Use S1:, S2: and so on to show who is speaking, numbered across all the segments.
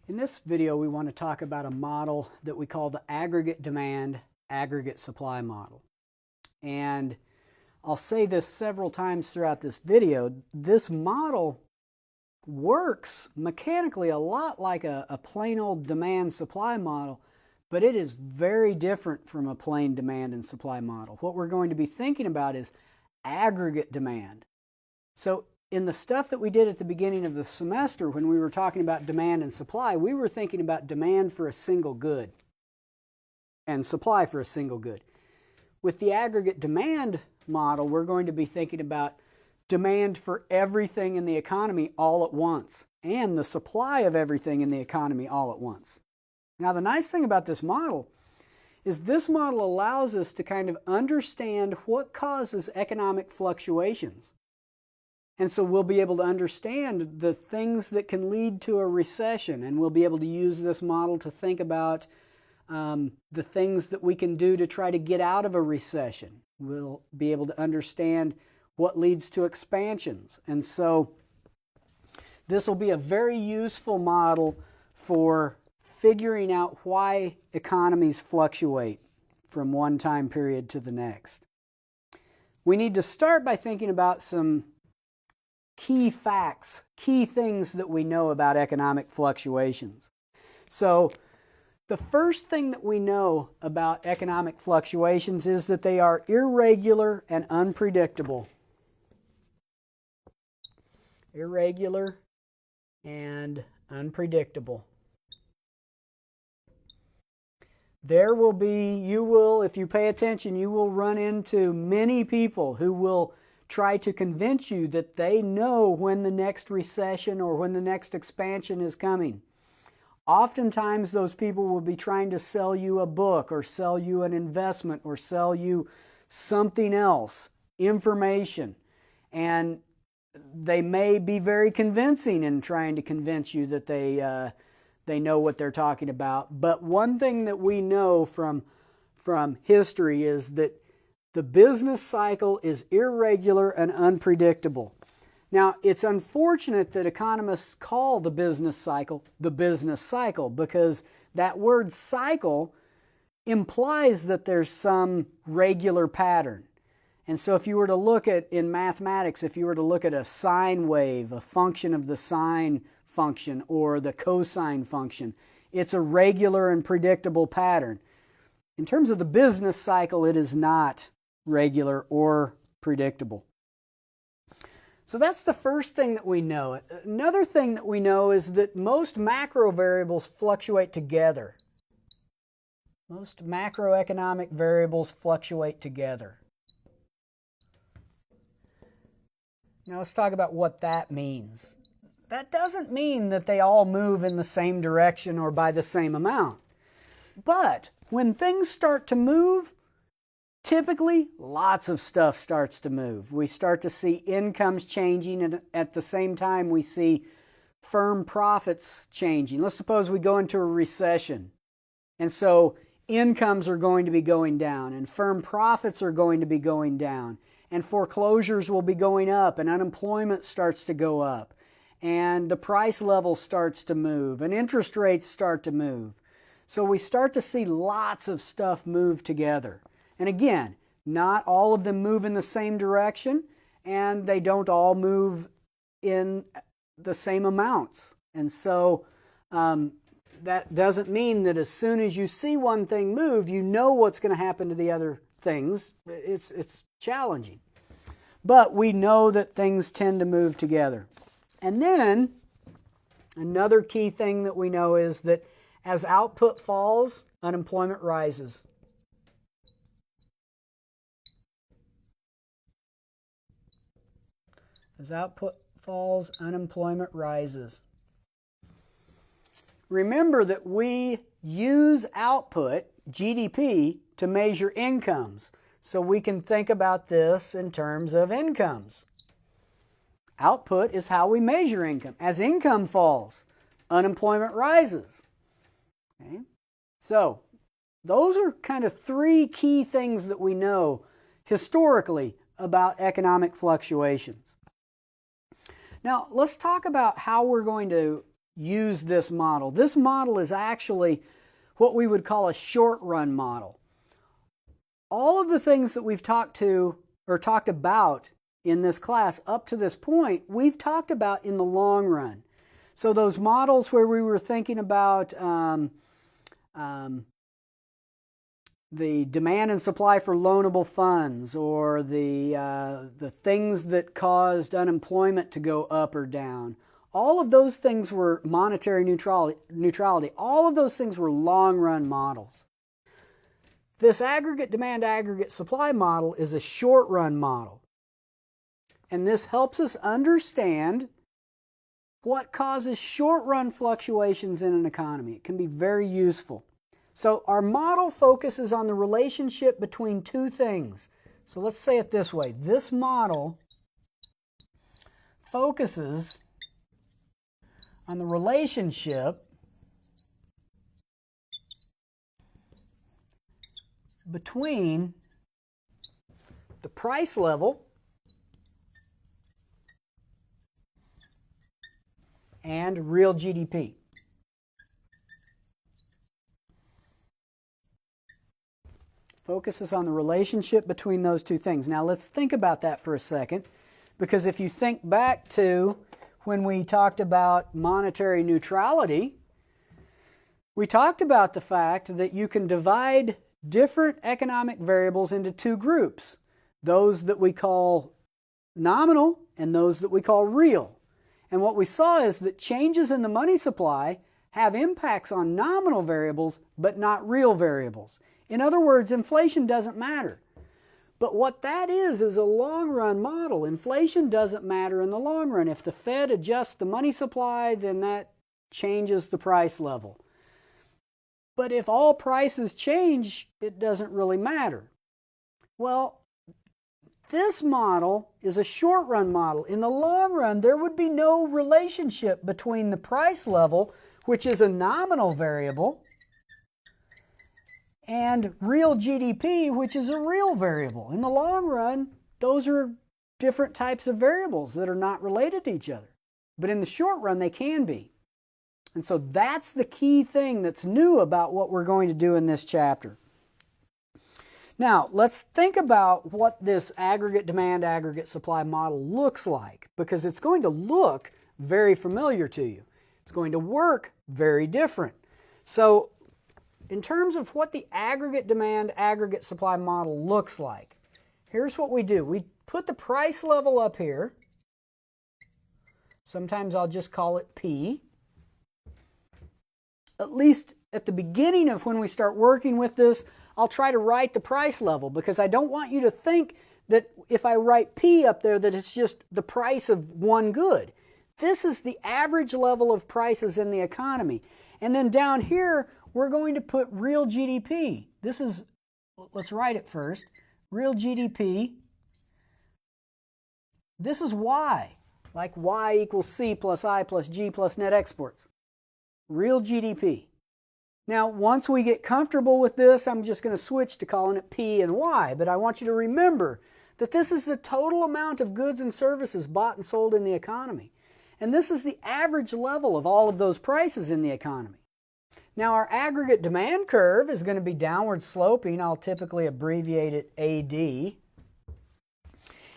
S1: In this video, we want to talk about a model that we call the aggregate demand, aggregate supply model. And I'll say this several times throughout this video. This model works mechanically a lot like a plain old demand supply model, but it is very different from a plain demand and supply model. What we're going to be thinking about is aggregate demand. So in the stuff that we did at the beginning of the semester when we were talking about demand and supply, we were thinking about demand for a single good and supply for a single good. With the aggregate demand model, we're going to be thinking about demand for everything in the economy all at once and the supply of everything in the economy all at once. Now, the nice thing about this model is this model allows us to kind of understand what causes economic fluctuations. And so we'll be able to understand the things that can lead to a recession, and we'll be able to use this model to think about the things that we can do to try to get out of a recession. We'll be able to understand what leads to expansions. And so this will be a very useful model for figuring out why economies fluctuate from one time period to the next. We need to start by thinking about some key facts, key things that we know about economic fluctuations. So the first thing that we know about economic fluctuations is that they are irregular and unpredictable. Irregular and unpredictable. There will be, if you pay attention, you will run into many people who will try to convince you that they know when the next recession or when the next expansion is coming. Oftentimes those people will be trying to sell you a book or sell you an investment or sell you something else, information. And they may be very convincing in trying to convince you that they know what they're talking about. But one thing that we know from history is that the business cycle is irregular and unpredictable. Now, it's unfortunate that economists call the business cycle because that word cycle implies that there's some regular pattern. And so if you were to look at, in mathematics, if you were to look at a sine wave, a function of the sine function or the cosine function, it's a regular and predictable pattern. In terms of the business cycle, it is not regular or predictable. So that's the first thing that we know. Another thing that we know is that most macro variables fluctuate together. Most macroeconomic variables fluctuate together. Now let's talk about what that means. That doesn't mean that they all move in the same direction or by the same amount. But when things start to move, typically, lots of stuff starts to move. We start to see incomes changing, and at the same time, we see firm profits changing. Let's suppose we go into a recession, and so incomes are going to be going down, and firm profits are going to be going down, and foreclosures will be going up, and unemployment starts to go up, and the price level starts to move, and interest rates start to move. So we start to see lots of stuff move together. And again, not all of them move in the same direction, and they don't all move in the same amounts. And so that doesn't mean that as soon as you see one thing move, you know what's going to happen to the other things. It's challenging. But we know that things tend to move together. And then another key thing that we know is that as output falls, unemployment rises. As output falls, unemployment rises. Remember that we use output, GDP, to measure incomes. So we can think about this in terms of incomes. Output is how we measure income. As income falls, unemployment rises. Okay? So those are kind of three key things that we know historically about economic fluctuations. Now, let's talk about how we're going to use this model. This model is actually what we would call a short-run model. All of the things that we've talked about in this class up to this point, we've talked about in the long run. So those models where we were thinking about the demand and supply for loanable funds, or the things that caused unemployment to go up or down, all of those things were monetary neutrality. All of those things were long-run models. This aggregate demand, aggregate supply model is a short-run model. And this helps us understand what causes short-run fluctuations in an economy. It can be very useful. So our model focuses on the relationship between two things. So let's say it this way. This model focuses on the relationship between the price level and real GDP. Focuses on the relationship between those two things. Now let's think about that for a second, because if you think back to when we talked about monetary neutrality, we talked about the fact that you can divide different economic variables into two groups, those that we call nominal and those that we call real. And what we saw is that changes in the money supply have impacts on nominal variables, but not real variables. In other words, inflation doesn't matter. But what that is a long-run model. Inflation doesn't matter in the long run. If the Fed adjusts the money supply, then that changes the price level. But if all prices change, it doesn't really matter. Well, this model is a short-run model. In the long run, there would be no relationship between the price level, which is a nominal variable, and real GDP, which is a real variable. In the long run, those are different types of variables that are not related to each other. But in the short run, they can be. And so that's the key thing that's new about what we're going to do in this chapter. Now, let's think about what this aggregate demand, aggregate supply model looks like, because it's going to look very familiar to you. It's going to work very different. So, in terms of what the aggregate demand, aggregate supply model looks like, here's what we do. We put the price level up here. Sometimes I'll just call it P. At least at the beginning of when we start working with this, I'll try to write the price level, because I don't want you to think that if I write P up there that it's just the price of one good. This is the average level of prices in the economy. And then down here, we're going to put real GDP. This is, let's write it first, real GDP. This is Y, like Y equals C plus I plus G plus net exports. Real GDP. Now, once we get comfortable with this, I'm just going to switch to calling it P and Y, but I want you to remember that this is the total amount of goods and services bought and sold in the economy. And this is the average level of all of those prices in the economy. Now, our aggregate demand curve is going to be downward sloping. I'll typically abbreviate it AD.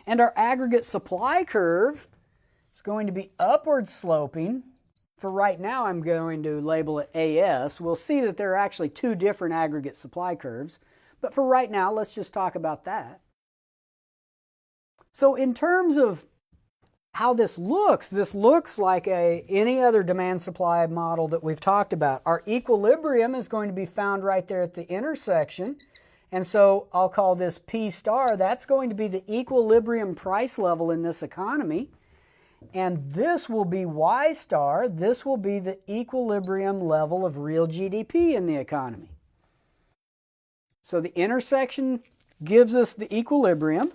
S1: And our aggregate supply curve is going to be upward sloping. For right now, I'm going to label it AS. We'll see that there are actually two different aggregate supply curves. But for right now, let's just talk about that. So in terms of how this looks like any other demand-supply model that we've talked about. Our equilibrium is going to be found right there at the intersection. And so I'll call this P star. That's going to be the equilibrium price level in this economy. And this will be Y star. This will be the equilibrium level of real GDP in the economy. So the intersection gives us the equilibrium.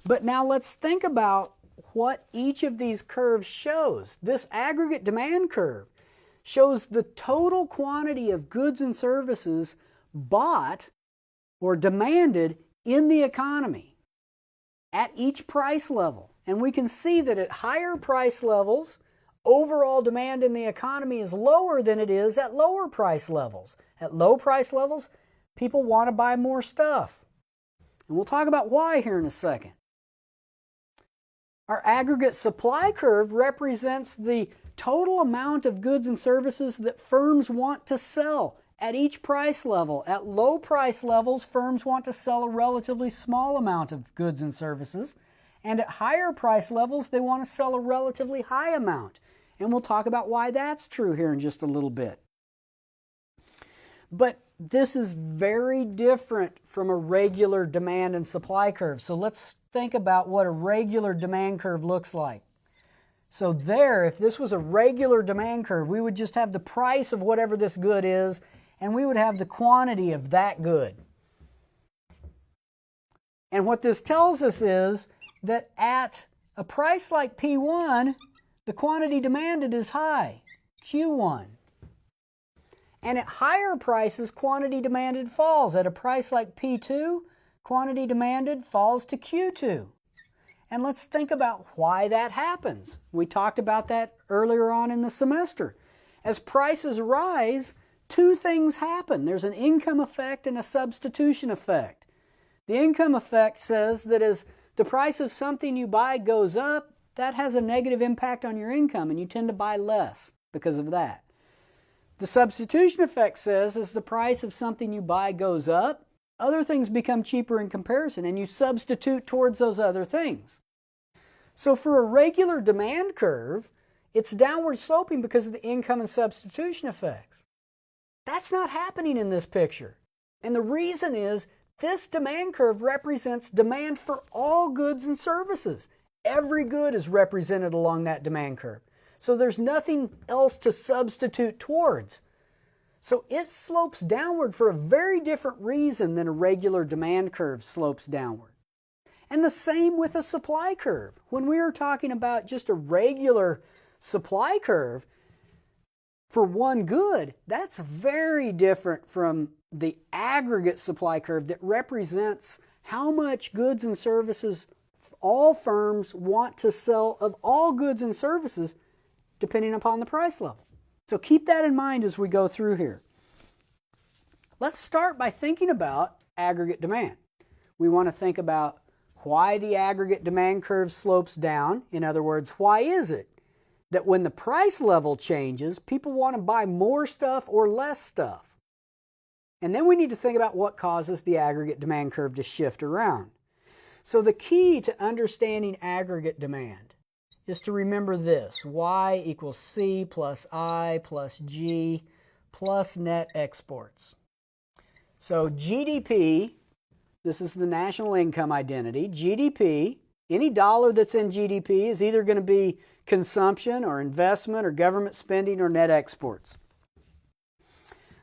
S1: But now let's think about what each of these curves shows. This aggregate demand curve shows the total quantity of goods and services bought or demanded in the economy at each price level. And we can see that at higher price levels, overall demand in the economy is lower than it is at lower price levels. At low price levels, people want to buy more stuff. And we'll talk about why here in a second. Our aggregate supply curve represents the total amount of goods and services that firms want to sell at each price level. At low price levels, firms want to sell a relatively small amount of goods and services. And at higher price levels, they want to sell a relatively high amount. And we'll talk about why that's true here in just a little bit. But this is very different from a regular demand and supply curve. So let's think about what a regular demand curve looks like. So there, if this was a regular demand curve, we would just have the price of whatever this good is, and we would have the quantity of that good. And what this tells us is that at a price like P1, the quantity demanded is high, Q1. And at higher prices, quantity demanded falls. At a price like P2, quantity demanded falls to Q2. And let's think about why that happens. We talked about that earlier on in the semester. As prices rise, two things happen. There's an income effect and a substitution effect. The income effect says that as the price of something you buy goes up, that has a negative impact on your income, and you tend to buy less because of that. The substitution effect says as the price of something you buy goes up, other things become cheaper in comparison, and you substitute towards those other things. So for a regular demand curve, it's downward sloping because of the income and substitution effects. That's not happening in this picture. And the reason is this demand curve represents demand for all goods and services. Every good is represented along that demand curve. So there's nothing else to substitute towards. So it slopes downward for a very different reason than a regular demand curve slopes downward. And the same with a supply curve. When we are talking about just a regular supply curve for one good, that's very different from the aggregate supply curve that represents how much goods and services all firms want to sell of all goods and services depending upon the price level. So keep that in mind as we go through here. Let's start by thinking about aggregate demand. We want to think about why the aggregate demand curve slopes down. In other words, why is it that when the price level changes, people want to buy more stuff or less stuff? And then we need to think about what causes the aggregate demand curve to shift around. So the key to understanding aggregate demand is to remember this: Y equals C plus I plus G plus net exports. So GDP, this is the national income identity. GDP, any dollar that's in GDP is either going to be consumption or investment or government spending or net exports.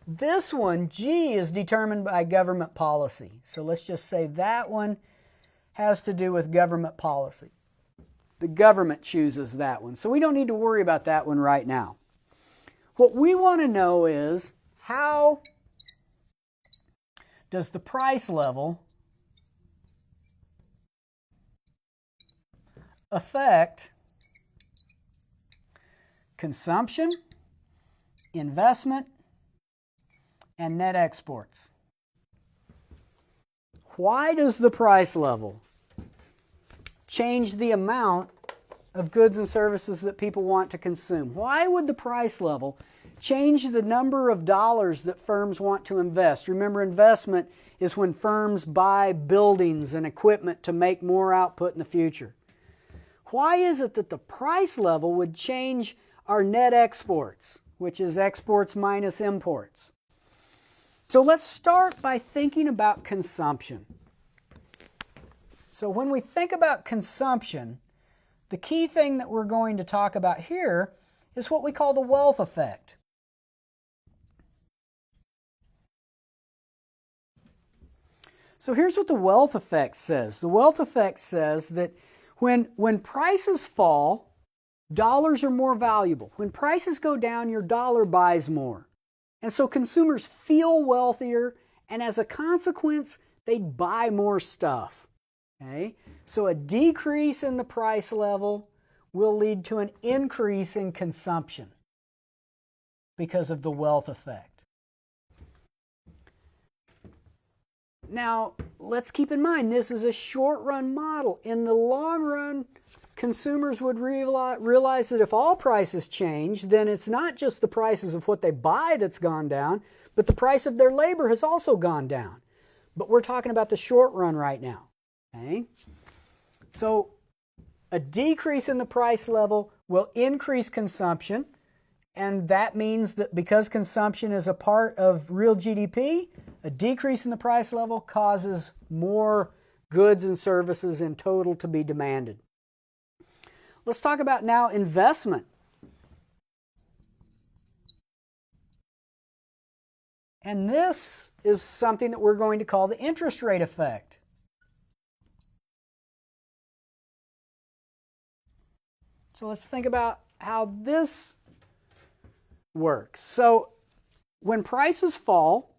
S1: This one, G, is determined by government policy. So let's just say that one has to do with government policy. The government chooses that one. So we don't need to worry about that one right now. What we want to know is how does the price level affect consumption, investment, and net exports? Why does the price level change the amount of goods and services that people want to consume? Why would the price level change the number of dollars that firms want to invest? Remember, investment is when firms buy buildings and equipment to make more output in the future. Why is it that the price level would change our net exports, which is exports minus imports? So let's start by thinking about consumption. So when we think about consumption, the key thing that we're going to talk about here is what we call the wealth effect. So here's what the wealth effect says. The wealth effect says that when prices fall, dollars are more valuable. When prices go down, your dollar buys more. And so consumers feel wealthier, and as a consequence, they buy more stuff. Okay? So a decrease in the price level will lead to an increase in consumption because of the wealth effect. Now, let's keep in mind this is a short-run model. In the long run, consumers would realize that if all prices change, then it's not just the prices of what they buy that's gone down, but the price of their labor has also gone down. But we're talking about the short run right now. Okay? So a decrease in the price level will increase consumption, and that means that because consumption is a part of real GDP, a decrease in the price level causes more goods and services in total to be demanded. Let's talk about now investment. And this is something that we're going to call the interest rate effect. So let's think about how this works. So when prices fall,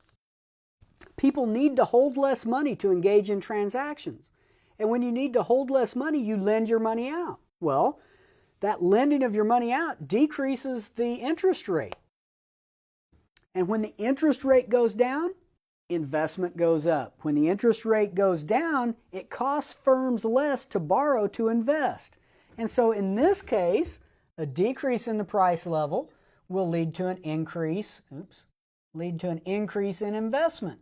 S1: people need to hold less money to engage in transactions. And when you need to hold less money, you lend your money out. Well, that lending of your money out decreases the interest rate. And when the interest rate goes down, investment goes up. When the interest rate goes down, it costs firms less to borrow to invest. And so in this case, a decrease in the price level will lead to an increase, in investment.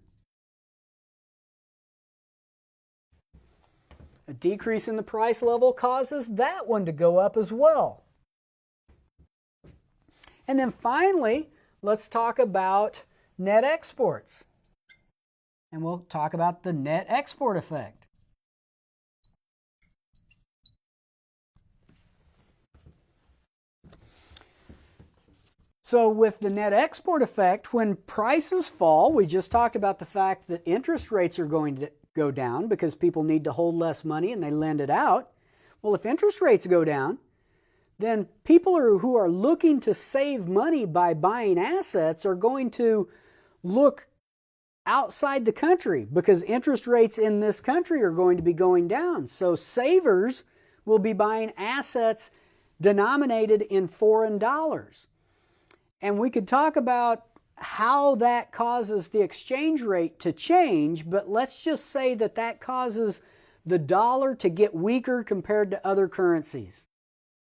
S1: A decrease in the price level causes that one to go up as well. And then finally, let's talk about net exports. And we'll talk about the net export effect. So with the net export effect, when prices fall, we just talked about the fact that interest rates are going to go down because people need to hold less money and they lend it out. Well, if interest rates go down, then people who are looking to save money by buying assets are going to look outside the country because interest rates in this country are going to be going down. So savers will be buying assets denominated in foreign dollars. And we could talk about how that causes the exchange rate to change, but let's just say that that causes the dollar to get weaker compared to other currencies.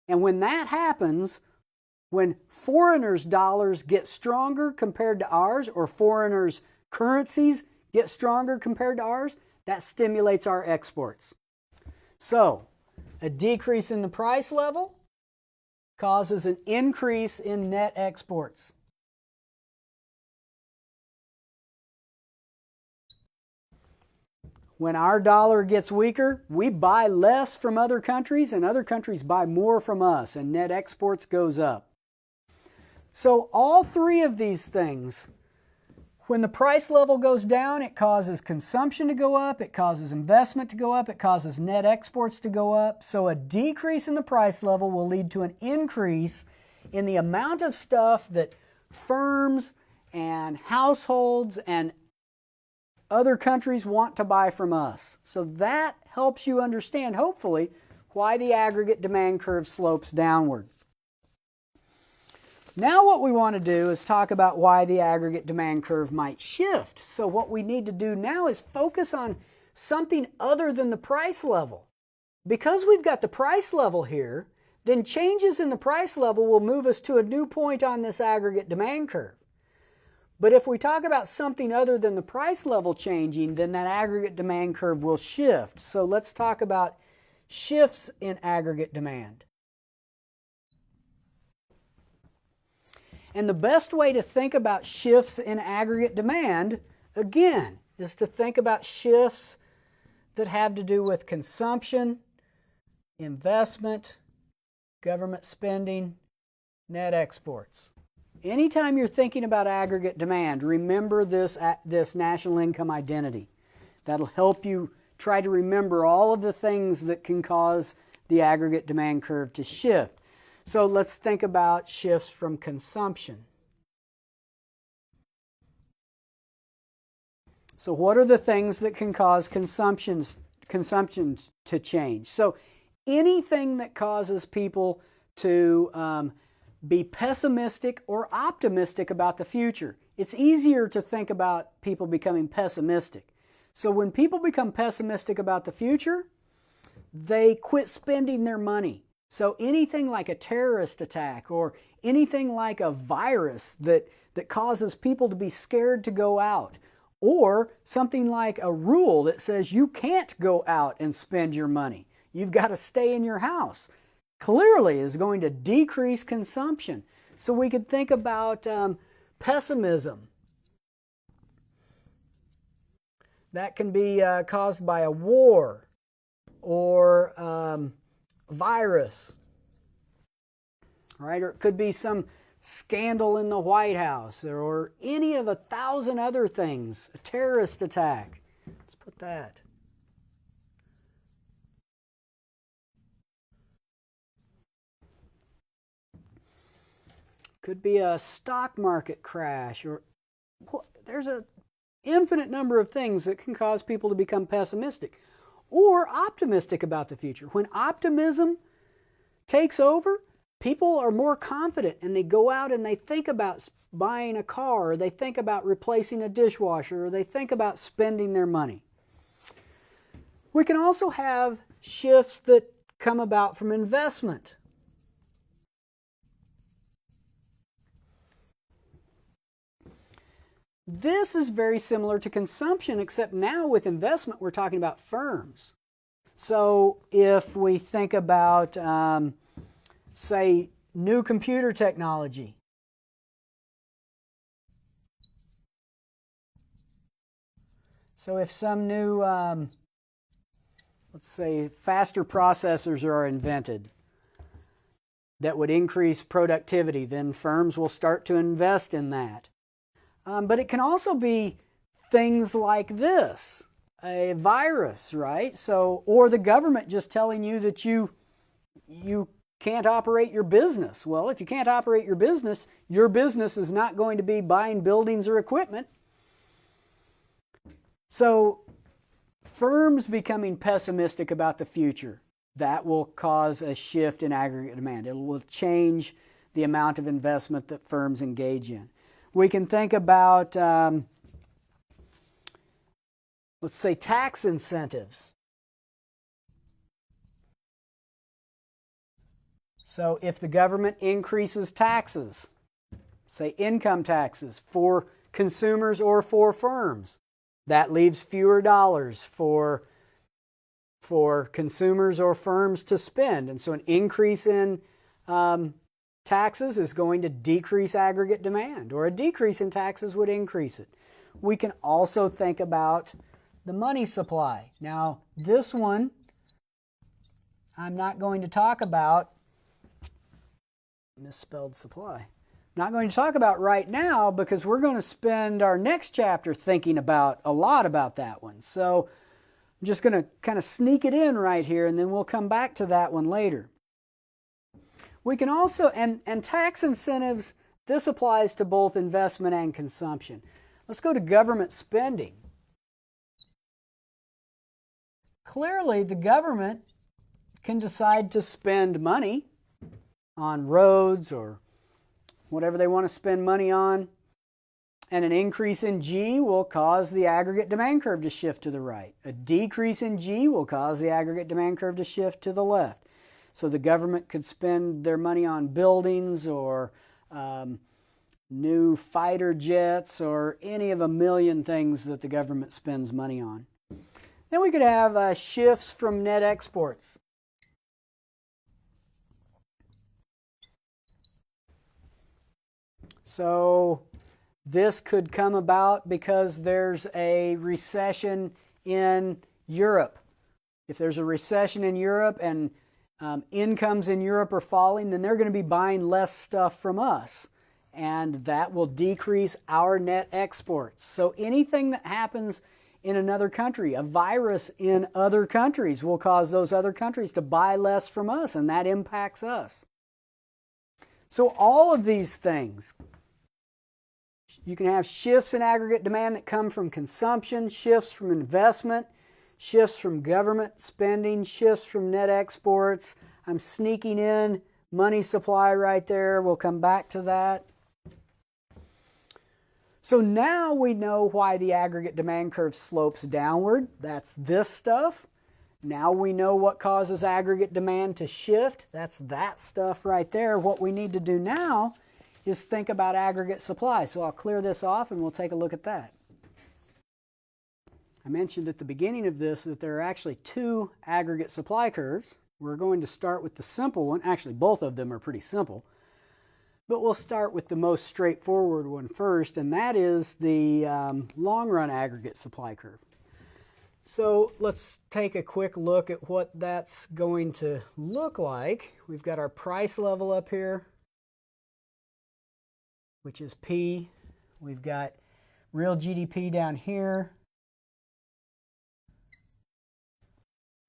S1: And when that happens, when foreigners' dollars get stronger compared to ours, or foreigners' currencies get stronger compared to ours, that stimulates our exports. So, a decrease in the price level causes an increase in net exports. When our dollar gets weaker, we buy less from other countries and other countries buy more from us, and net exports goes up. So all three of these things, when the price level goes down, it causes consumption to go up, it causes investment to go up, it causes net exports to go up. So a decrease in the price level will lead to an increase in the amount of stuff that firms and households and other countries want to buy from us. So that helps you understand, hopefully, why the aggregate demand curve slopes downward. Now what we want to do is talk about why the aggregate demand curve might shift. So what we need to do now is focus on something other than the price level. Because we've got the price level here, then changes in the price level will move us to a new point on this aggregate demand curve. But if we talk about something other than the price level changing, then that aggregate demand curve will shift. So let's talk about shifts in aggregate demand. And the best way to think about shifts in aggregate demand, again, is to think about shifts that have to do with consumption, investment, government spending, net exports. Anytime you're thinking about aggregate demand, remember this national income identity. That'll help you try to remember all of the things that can cause the aggregate demand curve to shift. So let's think about shifts from consumption. So what are the things that can cause consumption to change? So anything that causes people to be pessimistic or optimistic about the future. It's easier to think about people becoming pessimistic. So when people become pessimistic about the future, they quit spending their money. So anything like a terrorist attack or anything like a virus that causes people to be scared to go out, or something like a rule that says you can't go out and spend your money, you've got to stay in your house, clearly is going to decrease consumption. So we could think about pessimism. That can be caused by a war or virus, right? Or it could be some scandal in the White House or any of 1,000 other things, a terrorist attack. Let's put that. Could be a stock market crash, or there's an infinite number of things that can cause people to become pessimistic or optimistic about the future. When optimism takes over, people are more confident and they go out and they think about buying a car, or they think about replacing a dishwasher, or they think about spending their money. We can also have shifts that come about from investment. This is very similar to consumption, except now with investment we're talking about firms. So if we think about, say, new computer technology, so if some new, let's say, faster processors are invented that would increase productivity, then firms will start to invest in that. But it can also be things like this, a virus, right? So, or the government just telling you that you can't operate your business. Well, if you can't operate your business is not going to be buying buildings or equipment. So, firms becoming pessimistic about the future, that will cause a shift in aggregate demand. It will change the amount of investment that firms engage in. We can think about, let's say, tax incentives. So if the government increases taxes, say income taxes for consumers or for firms, that leaves fewer dollars for consumers or firms to spend. And so an increase in taxes is going to decrease aggregate demand, or a decrease in taxes would increase it. We can also think about the money supply. Now, this one I'm not going to talk about, misspelled supply. I'm not going to talk about right now because we're going to spend our next chapter thinking about a lot about that one. So I'm just going to kind of sneak it in right here, and then we'll come back to that one later. We can also, and tax incentives, this applies to both investment and consumption. Let's go to government spending. Clearly, the government can decide to spend money on roads or whatever they want to spend money on, and an increase in G will cause the aggregate demand curve to shift to the right. A decrease in G will cause the aggregate demand curve to shift to the left. So the government could spend their money on buildings or new fighter jets or any of a million things that the government spends money on. Then we could have shifts from net exports. So this could come about because there's a recession in Europe. If there's a recession in Europe and incomes in Europe are falling, then they're going to be buying less stuff from us, and that will decrease our net exports. So anything that happens in another country, a virus in other countries, will cause those other countries to buy less from us, and that impacts us. So all of these things, you can have shifts in aggregate demand that come from consumption, shifts from investment, shifts from government spending, shifts from net exports. I'm sneaking in money supply right there. We'll come back to that. So now we know why the aggregate demand curve slopes downward. That's this stuff. Now we know what causes aggregate demand to shift. That's that stuff right there. What we need to do now is think about aggregate supply. So I'll clear this off and we'll take a look at that. I mentioned at the beginning of this that there are actually two aggregate supply curves. We're going to start with the simple one. Actually, both of them are pretty simple. But we'll start with the most straightforward one first, and that is the long-run aggregate supply curve. So let's take a quick look at what that's going to look like. We've got our price level up here, which is P. We've got real GDP down here,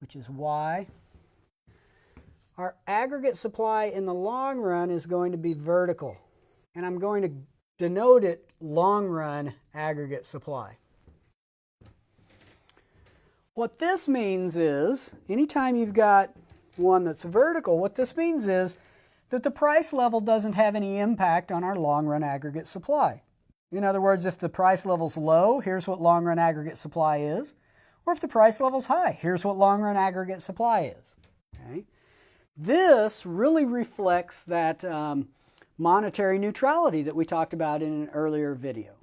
S1: which is Y. Our aggregate supply in the long run is going to be vertical, and I'm going to denote it long run aggregate supply. What this means is, anytime you've got one that's vertical, what this means is that the price level doesn't have any impact on our long run aggregate supply. In other words, if the price level's low, here's what long run aggregate supply is. Or if the price level's high, here's what long run aggregate supply is. Okay? This really reflects that monetary neutrality that we talked about in an earlier video.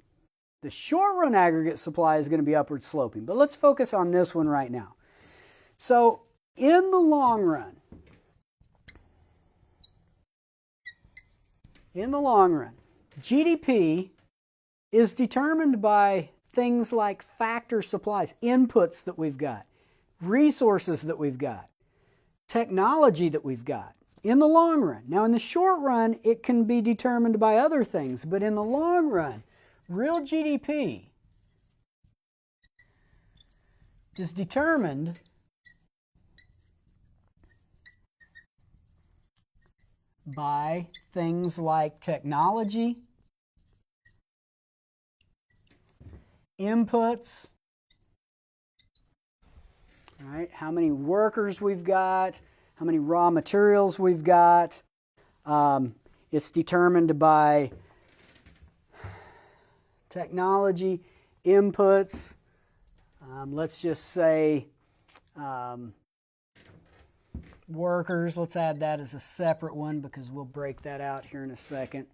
S1: The short-run aggregate supply is going to be upward sloping, but let's focus on this one right now. So in the long run, GDP is determined by things like factor supplies, inputs that we've got, resources that we've got, technology that we've got in the long run. Now, in the short run, it can be determined by other things, but in the long run, real GDP is determined by things like technology, inputs, all right, how many workers we've got, how many raw materials we've got. It's determined by technology, inputs, let's just say workers. Let's add that as a separate one because we'll break that out here in a second.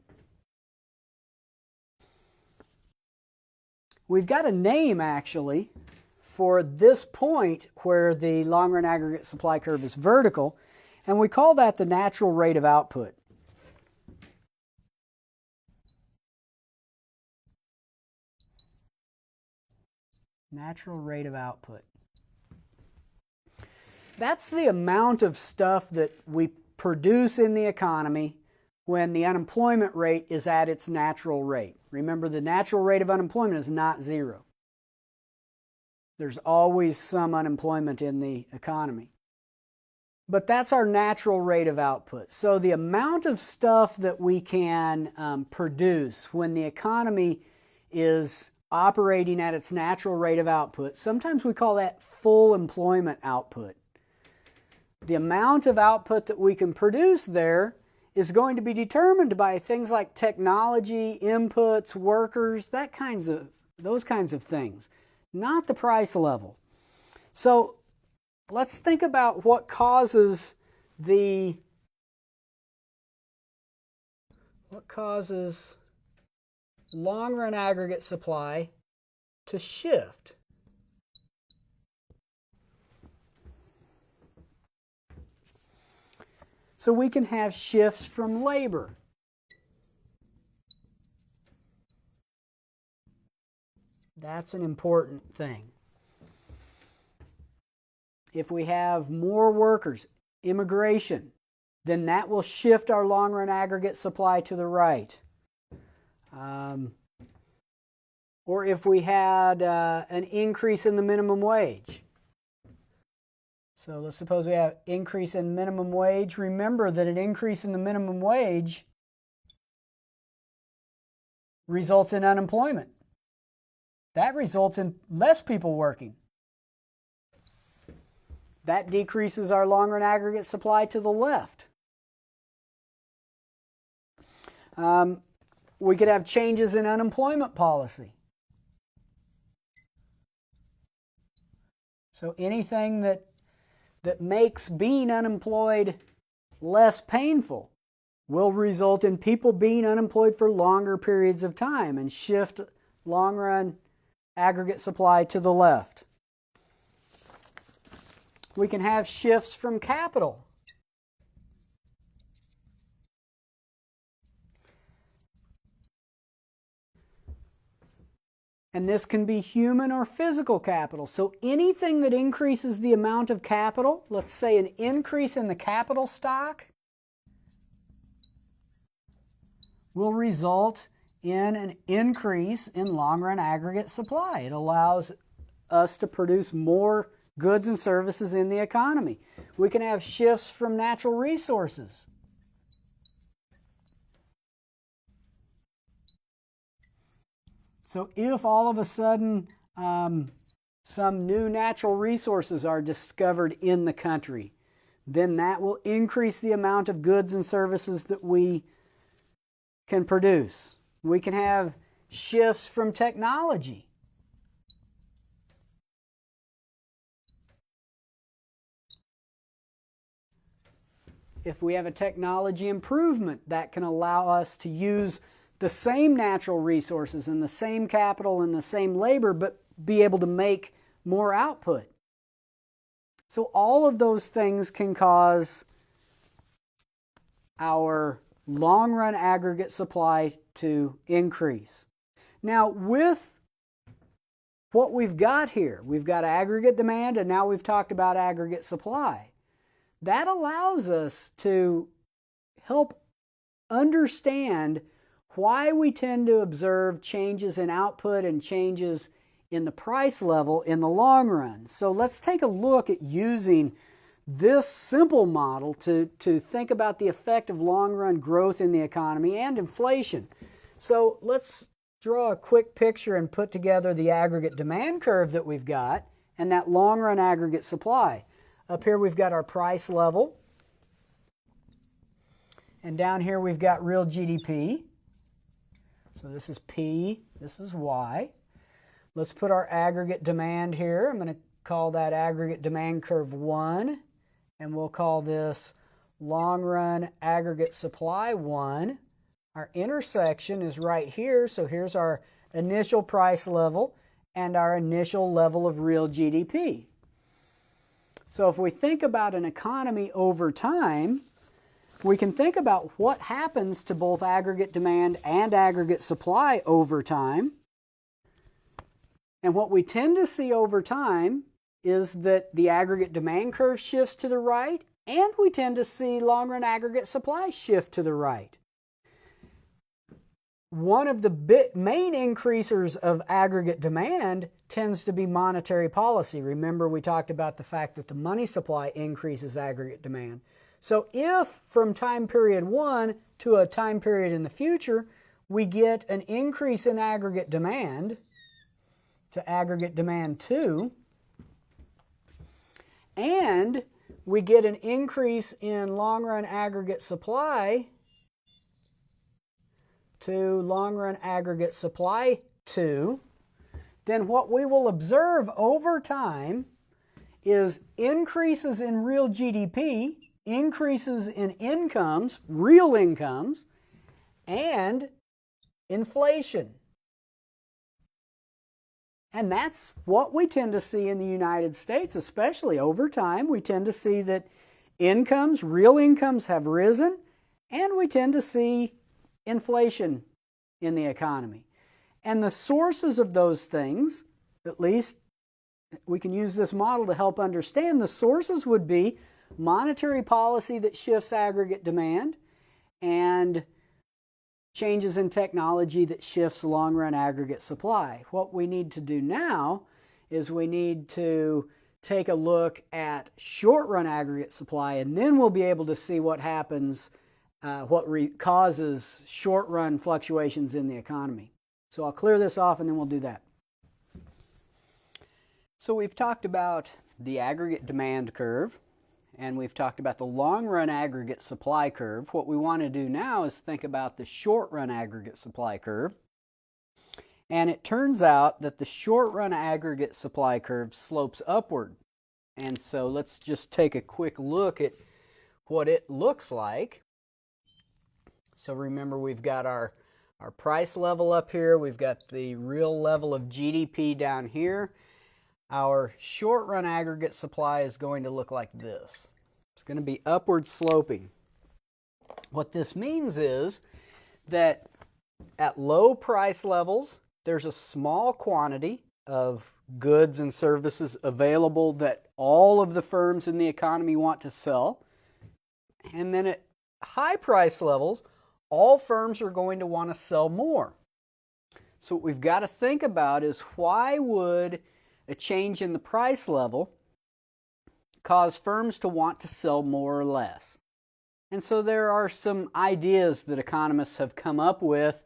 S1: We've got a name actually for this point where the long-run aggregate supply curve is vertical, and we call that the natural rate of output. Natural rate of output. That's the amount of stuff that we produce in the economy when the unemployment rate is at its natural rate. Remember, the natural rate of unemployment is not zero. There's always some unemployment in the economy. But that's our natural rate of output. So the amount of stuff that we can produce when the economy is operating at its natural rate of output, sometimes we call that full employment output. The amount of output that we can produce there is going to be determined by things like technology, inputs, workers, those kinds of things, not the price level. So let's think about what causes long-run aggregate supply to shift. So we can have shifts from labor. That's an important thing. If we have more workers, immigration, then that will shift our long-run aggregate supply to the right. Or if we had an increase in the minimum wage. So let's suppose we have increase in minimum wage. Remember that an increase in the minimum wage results in unemployment. That results in less people working. That decreases our long-run aggregate supply to the left. We could have changes in unemployment policy. So anything that makes being unemployed less painful will result in people being unemployed for longer periods of time and shift long-run aggregate supply to the left. We can have shifts from capital. And this can be human or physical capital. So anything that increases the amount of capital, let's say an increase in the capital stock, will result in an increase in long-run aggregate supply. It allows us to produce more goods and services in the economy. We can have shifts from natural resources. So if all of a sudden some new natural resources are discovered in the country, then that will increase the amount of goods and services that we can produce. We can have shifts from technology. If we have a technology improvement, that can allow us to use the same natural resources and the same capital and the same labor, but be able to make more output. So all of those things can cause our long-run aggregate supply to increase. Now, with what we've got here, we've got aggregate demand, and now we've talked about aggregate supply. That allows us to help understand why we tend to observe changes in output and changes in the price level in the long run. So let's take a look at using this simple model to think about the effect of long-run growth in the economy and inflation. So let's draw a quick picture and put together the aggregate demand curve that we've got and that long-run aggregate supply. Up here we've got our price level, and down here we've got real GDP. So this is P, this is Y. Let's put our aggregate demand here. I'm going to call that aggregate demand curve 1, and we'll call this long-run aggregate supply 1. Our intersection is right here, so here's our initial price level and our initial level of real GDP. So if we think about an economy over time, we can think about what happens to both aggregate demand and aggregate supply over time. And what we tend to see over time is that the aggregate demand curve shifts to the right, and we tend to see long-run aggregate supply shift to the right. One of the main increasers of aggregate demand tends to be monetary policy. Remember, we talked about the fact that the money supply increases aggregate demand. So if from time period 1 to a time period in the future, we get an increase in aggregate demand to aggregate demand 2, and we get an increase in long-run aggregate supply to long-run aggregate supply 2, then what we will observe over time is increases in real GDP, increases in incomes, real incomes, and inflation. And that's what we tend to see in the United States, especially over time. We tend to see that incomes, real incomes, have risen, and we tend to see inflation in the economy. And the sources of those things, at least we can use this model to help understand, the sources would be monetary policy that shifts aggregate demand and changes in technology that shifts long-run aggregate supply. What we need to do now is we need to take a look at short-run aggregate supply, and then we'll be able to see what happens, causes short-run fluctuations in the economy. So I'll clear this off and then we'll do that. So we've talked about the aggregate demand curve, and we've talked about the long-run aggregate supply curve. What we want to do now is think about the short-run aggregate supply curve. And it turns out that the short-run aggregate supply curve slopes upward. And so let's just take a quick look at what it looks like. So remember, we've got our price level up here. We've got the real level of GDP down here. Our short-run aggregate supply is going to look like this. It's going to be upward sloping. What this means is that at low price levels, there's a small quantity of goods and services available that all of the firms in the economy want to sell. And then at high price levels, all firms are going to want to sell more. So what we've got to think about is, why would a change in the price level cause firms to want to sell more or less? And so there are some ideas that economists have come up with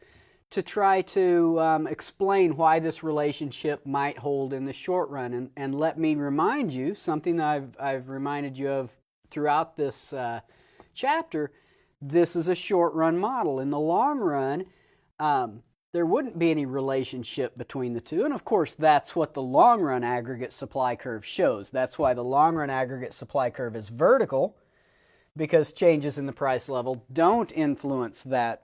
S1: to try to explain why this relationship might hold in the short run. And let me remind you, something I've reminded you of throughout this chapter, this is a short run model. In the long run, there wouldn't be any relationship between the two. And of course, that's what the long run aggregate supply curve shows. That's why the long run aggregate supply curve is vertical, because changes in the price level don't influence that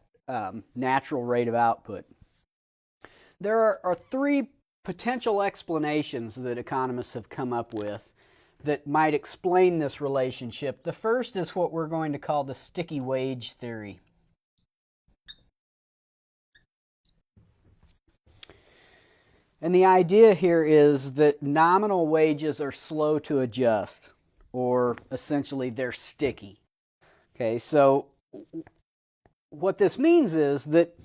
S1: natural rate of output. There are three potential explanations that economists have come up with that might explain this relationship. The first is what we're going to call the sticky wage theory. And the idea here is that nominal wages are slow to adjust, or essentially they're sticky. Okay, so what this means is that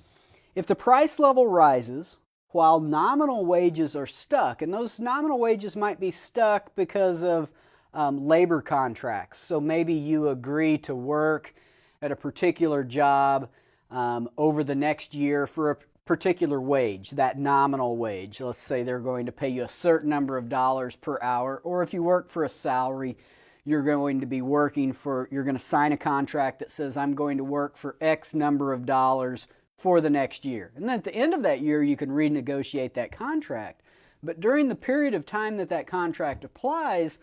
S1: if the price level rises while nominal wages are stuck, and those nominal wages might be stuck because of labor contracts. So maybe you agree to work at a particular job over the next year for a particular wage, that nominal wage. Let's say they're going to pay you a certain number of dollars per hour, or if you work for a salary, you're going to be working for, you're going to sign a contract that says, I'm going to work for X number of dollars for the next year. And then at the end of that year, you can renegotiate that contract. But during the period of time that that contract applies,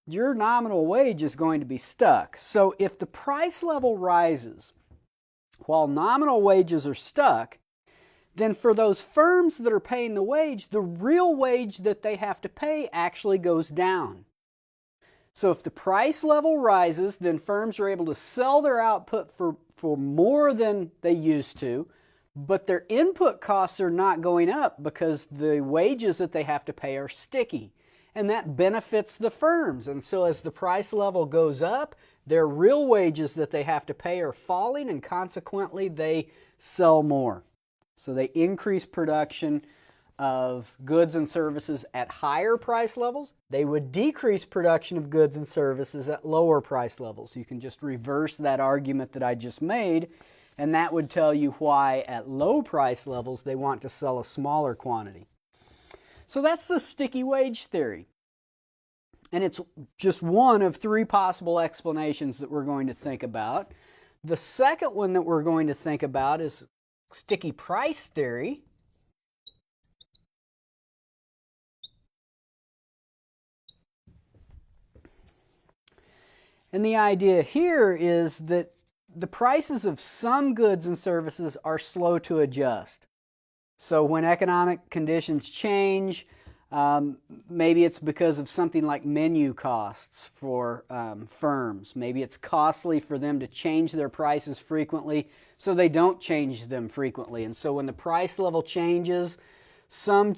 S1: your nominal wage is going to be stuck. So if the price level rises while nominal wages are stuck, then for those firms that are paying the wage, the real wage that they have to pay actually goes down. So if the price level rises, then firms are able to sell their output for more than they used to, but their input costs are not going up because the wages that they have to pay are sticky. And that benefits the firms. And so as the price level goes up, their real wages that they have to pay are falling, and consequently they sell more. So they increase production of goods and services at higher price levels. They would decrease production of goods and services at lower price levels. You can just reverse that argument that I just made, and that would tell you why at low price levels they want to sell a smaller quantity. So that's the sticky wage theory. And it's just one of three possible explanations that we're going to think about. The second one that we're going to think about is sticky price theory. And the idea here is that the prices of some goods and services are slow to adjust. So when economic conditions change, maybe it's because of something like menu costs for firms. Maybe it's costly for them to change their prices frequently, so they don't change them frequently. And so when the price level changes, some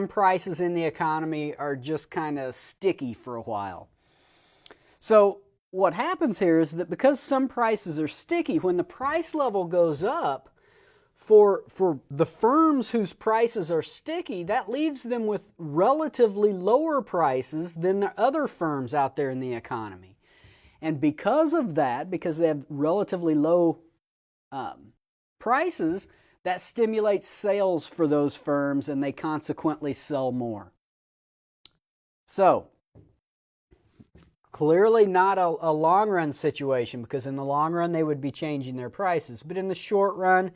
S1: prices in the economy are just kind of sticky for a while. So what happens here is that because some prices are sticky, when the price level goes up, for the firms whose prices are sticky, that leaves them with relatively lower prices than the other firms out there in the economy. And because of that, because they have relatively low prices, that stimulates sales for those firms, and they consequently sell more. So, Clearly not a long-run situation, because in the long run they would be changing their prices. But in the short run,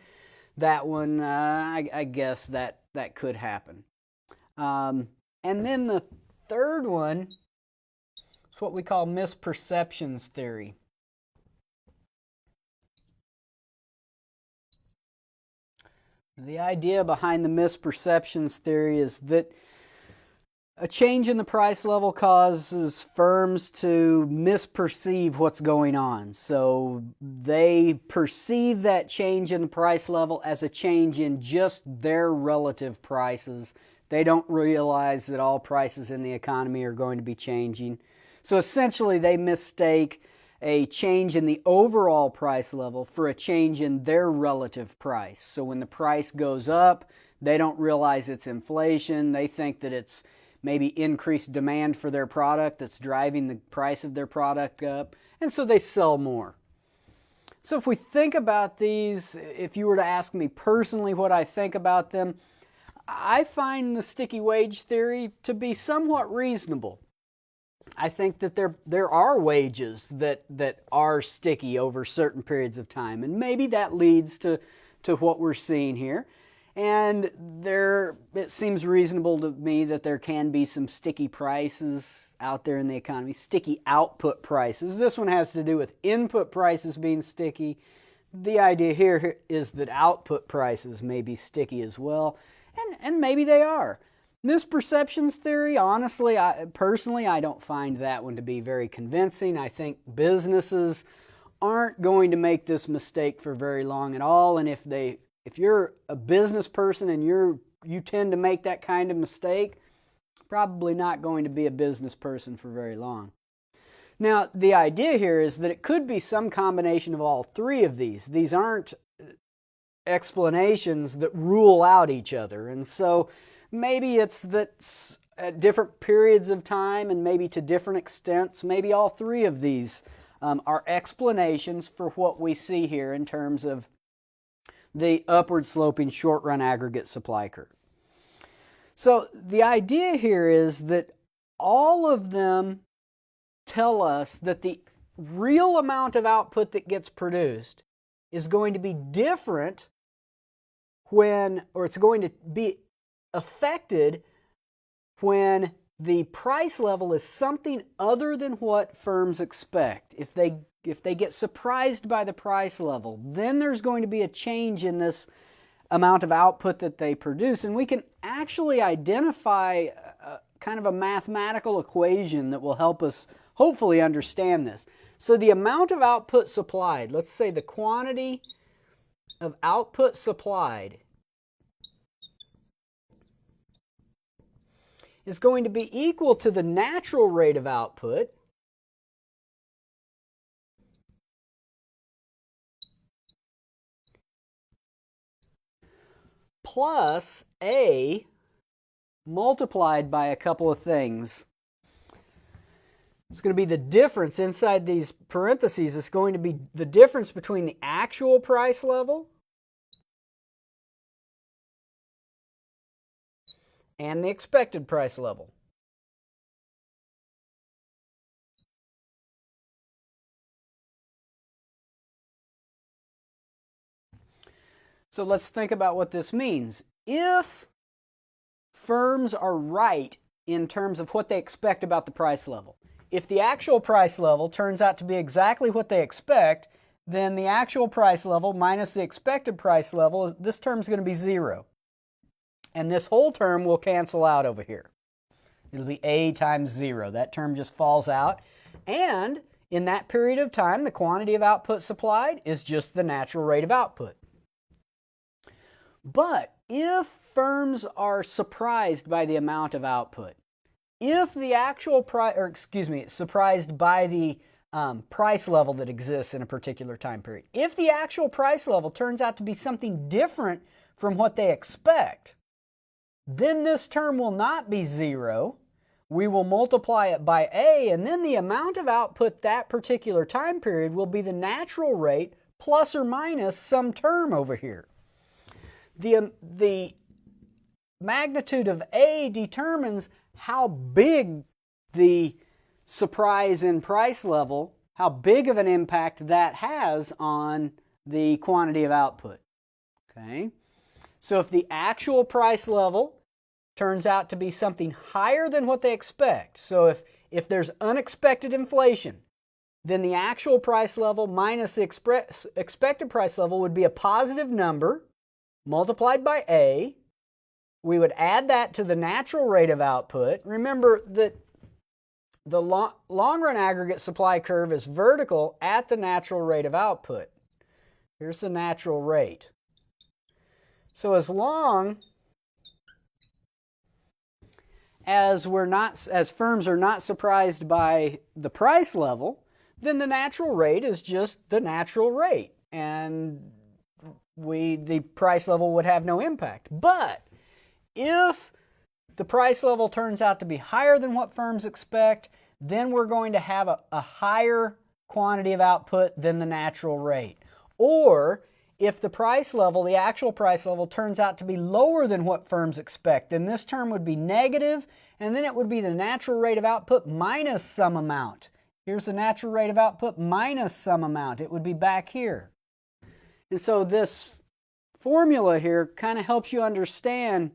S1: that one, I guess that could happen. And then the third one is what we call misperceptions theory. The idea behind the misperceptions theory is that a change in the price level causes firms to misperceive what's going on. So they perceive that change in the price level as a change in just their relative prices. They don't realize that all prices in the economy are going to be changing. So essentially they mistake a change in the overall price level for a change in their relative price. So when the price goes up, they don't realize it's inflation. They think that it's maybe increased demand for their product that's driving the price of their product up, and so they sell more. So if we think about these, if you were to ask me personally what I think about them, I find the sticky wage theory to be somewhat reasonable. I think that there are wages that are sticky over certain periods of time, and maybe that leads to what we're seeing here. And it seems reasonable to me that there can be some sticky prices out there in the economy, sticky output prices. This one has to do with input prices being sticky. The idea here is that output prices may be sticky as well, and maybe they are. Misperceptions theory, honestly, personally, I don't find that one to be very convincing. I think businesses aren't going to make this mistake for very long at all, and if you're a business person and you tend to make that kind of mistake, probably not going to be a business person for very long. Now, the idea here is that it could be some combination of all three of these. These aren't explanations that rule out each other. And so maybe it's that at different periods of time and maybe to different extents, maybe all three of these are explanations for what we see here in terms of the upward sloping short run aggregate supply curve. So the idea here is that all of them tell us that the real amount of output that gets produced is going to be different it's going to be affected when the price level is something other than what firms expect. If they get surprised by the price level, then there's going to be a change in this amount of output that they produce. And we can actually identify kind of a mathematical equation that will help us hopefully understand this. So the amount of output supplied, let's say the quantity of output supplied, is going to be equal to the natural rate of output plus A multiplied by a couple of things. It's going to be the difference inside these parentheses. It's going to be the difference between the actual price level and the expected price level. So let's think about what this means. If firms are right in terms of what they expect about the price level, if the actual price level turns out to be exactly what they expect, then the actual price level minus the expected price level, this term is going to be 0. And this whole term will cancel out over here. It'll be A times 0. That term just falls out. And in that period of time, the quantity of output supplied is just the natural rate of output. But if firms are surprised by the amount of output, if the actual surprised by the price level that exists in a particular time period, if the actual price level turns out to be something different from what they expect, then this term will not be 0. We will multiply it by A, and then the amount of output that particular time period will be the natural rate plus or minus some term over here. The magnitude of A determines how big the surprise in price level, how big of an impact that has on the quantity of output. Okay? So if the actual price level turns out to be something higher than what they expect, so if there's unexpected inflation, then the actual price level minus the expected price level would be a positive number multiplied by A. We would add that to the natural rate of output. Remember that the long-run aggregate supply curve is vertical at the natural rate of output. Here's the natural rate. So as long as firms are not surprised by the price level, then the natural rate is just the natural rate, and the price level would have no impact. But if the price level turns out to be higher than what firms expect, then we're going to have a higher quantity of output than the natural rate. Or if the price level, the actual price level, turns out to be lower than what firms expect, then this term would be negative, and then it would be the natural rate of output minus some amount. Here's the natural rate of output minus some amount. It would be back here. And so this formula here kind of helps you understand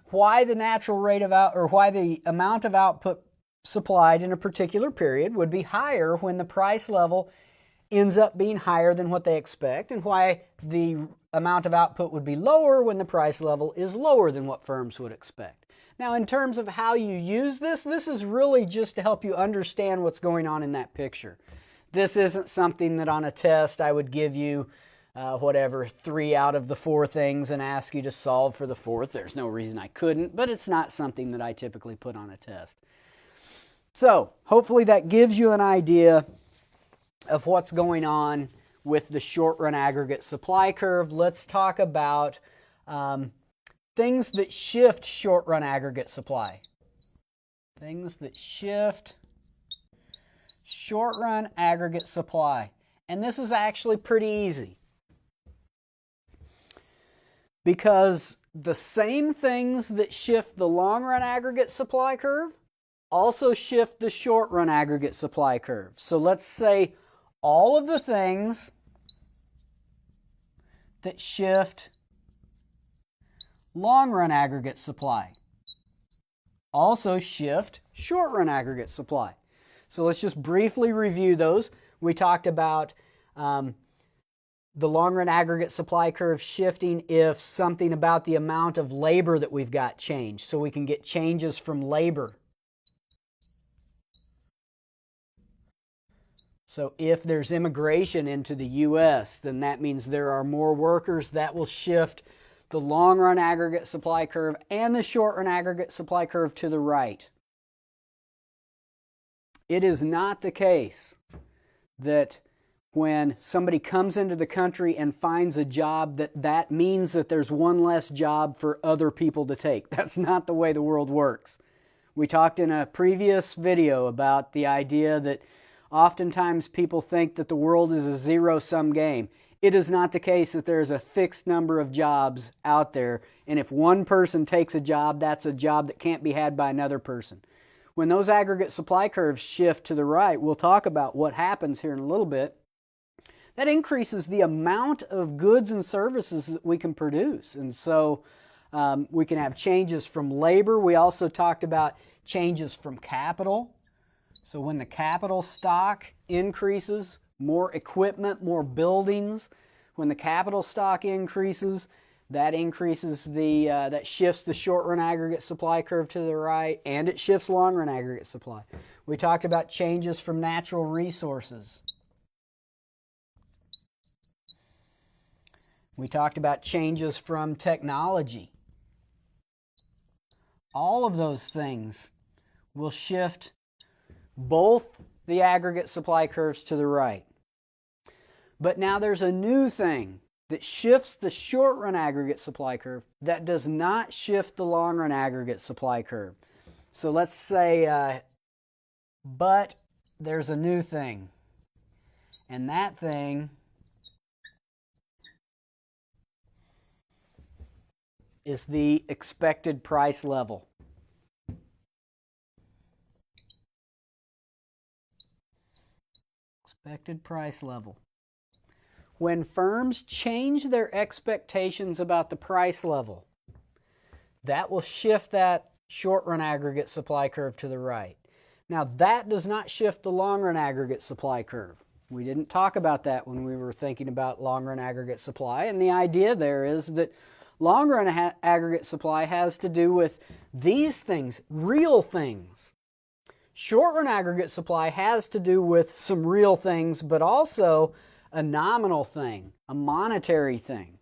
S1: why the natural rate of why the amount of output supplied in a particular period would be higher when the price level ends up being higher than what they expect, and why the amount of output would be lower when the price level is lower than what firms would expect. Now, in terms of how you use this is really just to help you understand what's going on in that picture. This isn't something that on a test I would give you 3 out of the 4 things and ask you to solve for the 4th. There's no reason I couldn't, but it's not something that I typically put on a test. So, hopefully that gives you an idea of what's going on with the short-run aggregate supply curve. Let's talk about things that shift short-run aggregate supply. Things that shift short-run aggregate supply. And this is actually pretty easy, because the same things that shift the long-run aggregate supply curve also shift the short-run aggregate supply curve. So let's say all of the things that shift long-run aggregate supply also shift short-run aggregate supply. So let's just briefly review those. We talked about the long-run aggregate supply curve shifting if something about the amount of labor that we've got changed. So we can get changes from labor. So if there's immigration into the U.S., then that means there are more workers. That will shift the long-run aggregate supply curve and the short-run aggregate supply curve to the right. It is not the case that when somebody comes into the country and finds a job, that means that there's one less job for other people to take. That's not the way the world works. We talked in a previous video about the idea that oftentimes people think that the world is a zero-sum game. It is not the case that there is a fixed number of jobs out there, and if one person takes a job, that's a job that can't be had by another person. When those aggregate supply curves shift to the right, we'll talk about what happens here in a little bit. That increases the amount of goods and services that we can produce. And so we can have changes from labor. We also talked about changes from capital. So when the capital stock increases, more equipment, more buildings. When the capital stock increases, that shifts the short-run aggregate supply curve to the right, and it shifts long-run aggregate supply. We talked about changes from natural resources. We talked about changes from technology. All of those things will shift both the aggregate supply curves to the right. But now there's a new thing that shifts the short-run aggregate supply curve that does not shift the long-run aggregate supply curve. So let's say, but there's a new thing. And that thing is the expected price level. expected price level. When firms change their expectations about the price level, that will shift that short-run aggregate supply curve to the right. Now, that does not shift the long-run aggregate supply curve. We didn't talk about that when we were thinking about long-run aggregate supply, and the idea there is that long-run aggregate supply has to do with these things, real things. Short-run aggregate supply has to do with some real things, but also a nominal thing, a monetary thing.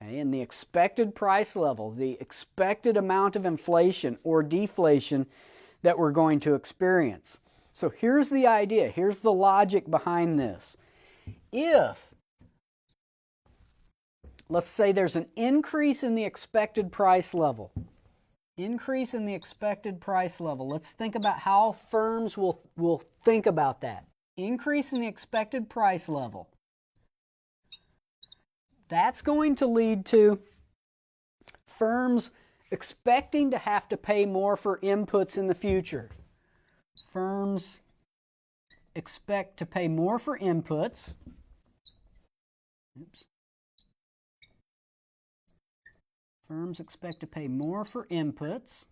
S1: Okay? And the expected price level, the expected amount of inflation or deflation that we're going to experience. So here's the idea, here's the logic behind this. If, let's say there's an increase in the expected price level, increase in the expected price level, let's think about how firms will think about that. Increase in the expected price level. That's going to lead to firms expecting to have to pay more for inputs in the future. Firms expect to pay more for inputs. Oops. Firms expect to pay more for inputs.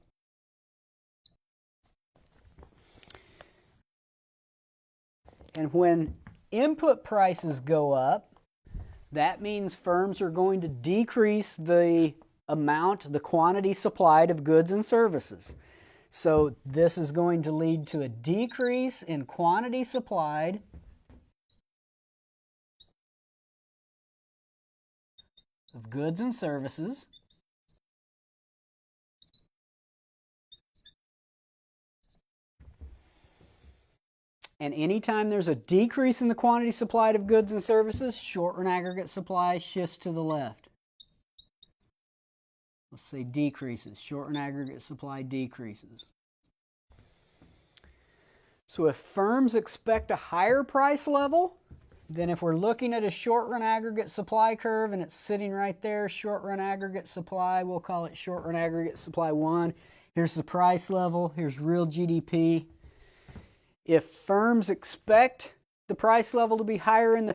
S1: And when input prices go up, that means firms are going to decrease the amount, the quantity supplied of goods and services. So this is going to lead to a decrease in quantity supplied of goods and services. And anytime there's a decrease in the quantity supplied of goods and services, short-run aggregate supply shifts to the left. Let's say decreases. Short-run aggregate supply decreases. So if firms expect a higher price level, then if we're looking at a short-run aggregate supply curve and it's sitting right there, short-run aggregate supply, we'll call it short-run aggregate supply 1. Here's the price level. Here's real GDP. If firms expect the price level to be higher in the